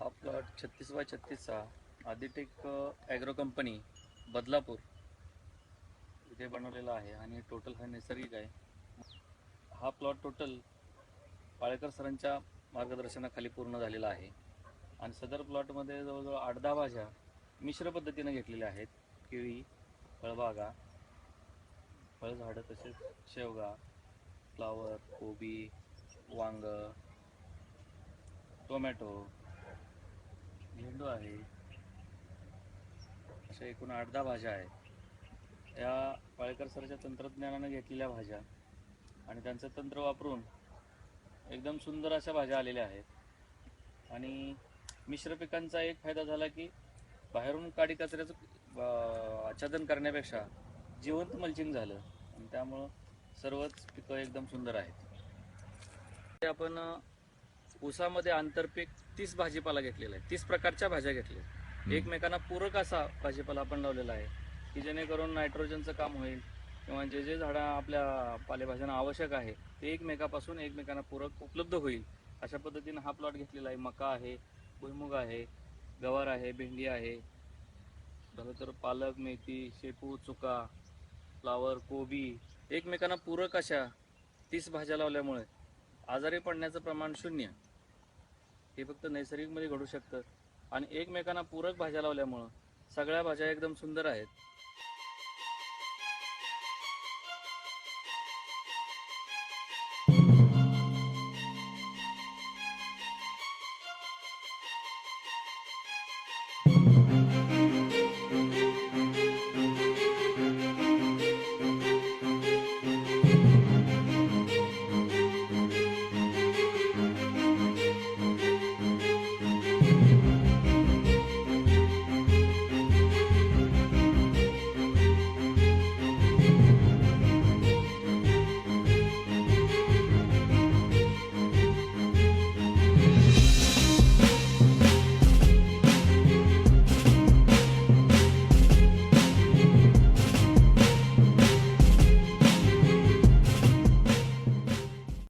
हा plot 36x36चा आदिटेक agro company Badlapur इथे बनवलेला आहे आणि टोटल हा नैसर्गिक आहे. हा प्लॉट टोटल पाळेकर सरांच्या मार्गदर्शनाखाली पूर्ण झालेला आहे आणि सदर प्लॉटमध्ये जवळजवळ 8-10 भाज्या मिश्र पद्धतीने घेतलेल्या आहेत. केळी, फळबागा, फळझाडं, तसेच शेवगा, फ्लावर, कोबी, वांग, टोमॅटो, झेंडू आहे. अशा एकूण 8-10 भाज्या आहेत. या पाळेकर सरांच्या तंत्रज्ञानाने घेतलेल्या भाज्या आणि त्यांचं तंत्र वापरून एकदम सुंदर अशा भाज्या आलेल्या आहेत. आणि मिश्र पिकांचा एक फायदा झाला की बाहेरून काडी कचऱ्याचं आच्छादन करण्यापेक्षा जिवंत मल्चिंग झालं आणि त्यामुळं सर्वच पिकं एकदम सुंदर आहेत. ते आपण ऊसामध्ये आंतरपीक 30 भाजीपाला घेतलेला आहे. 30 प्रकारच्या भाज्या घेतल्या. एकमेकांना पूरक असा भाजीपाला आपण लावलेला आहे की जेणेकरून नायट्रोजनचं काम होईल किंवा जे जे झाडं आपल्या पालेभाज्यांना आवश्यक आहे ते एकमेकांना पूरक उपलब्ध होईल अशा पद्धतीने हा प्लॉट घेतलेला आहे. मका आहे, भुईमुग आहे, गवार आहे, भेंडी आहे, झालं तर पालक, मेथी, शेपू, चुका, फ्लावर, कोबी, एकमेकांना पूरक अशा 30 भाज्या लावल्यामुळे आजारी पडण्याचं प्रमाण 0. हे फक्त नैसर्गिकमध्ये घडू शकतं आणि एकमेकांना पूरक भाज्या लावल्यामुळं सगळ्या भाज्या एकदम सुंदर आहेत.